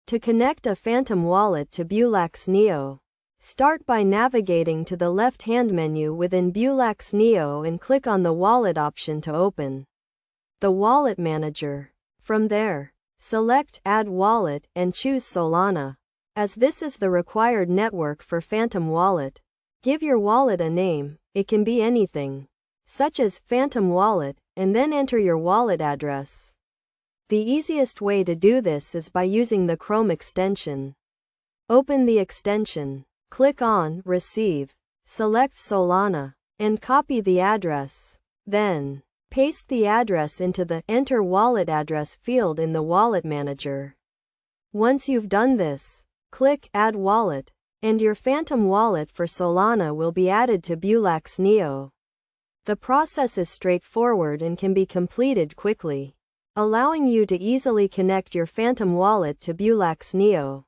To connect a Phantom wallet to Bullx Neo, start by navigating to the left-hand menu within Bullx Neo and click on the Wallet option to open the Wallet Manager. From there, select Add Wallet and choose Solana. As this is the required network for Phantom Wallet, give your wallet a name. It can be anything, such as Phantom Wallet, and then enter your wallet address. The easiest way to do this is by using the Chrome extension. Open the extension, click on Receive, select Solana, and copy the address. Then, paste the address into the Enter Wallet Address field in the Wallet Manager. Once you've done this, click Add Wallet, and your Phantom wallet for Solana will be added to Bullx Neo. The process is straightforward and can be completed quickly, allowing you to easily connect your Phantom wallet to Bullx Neo.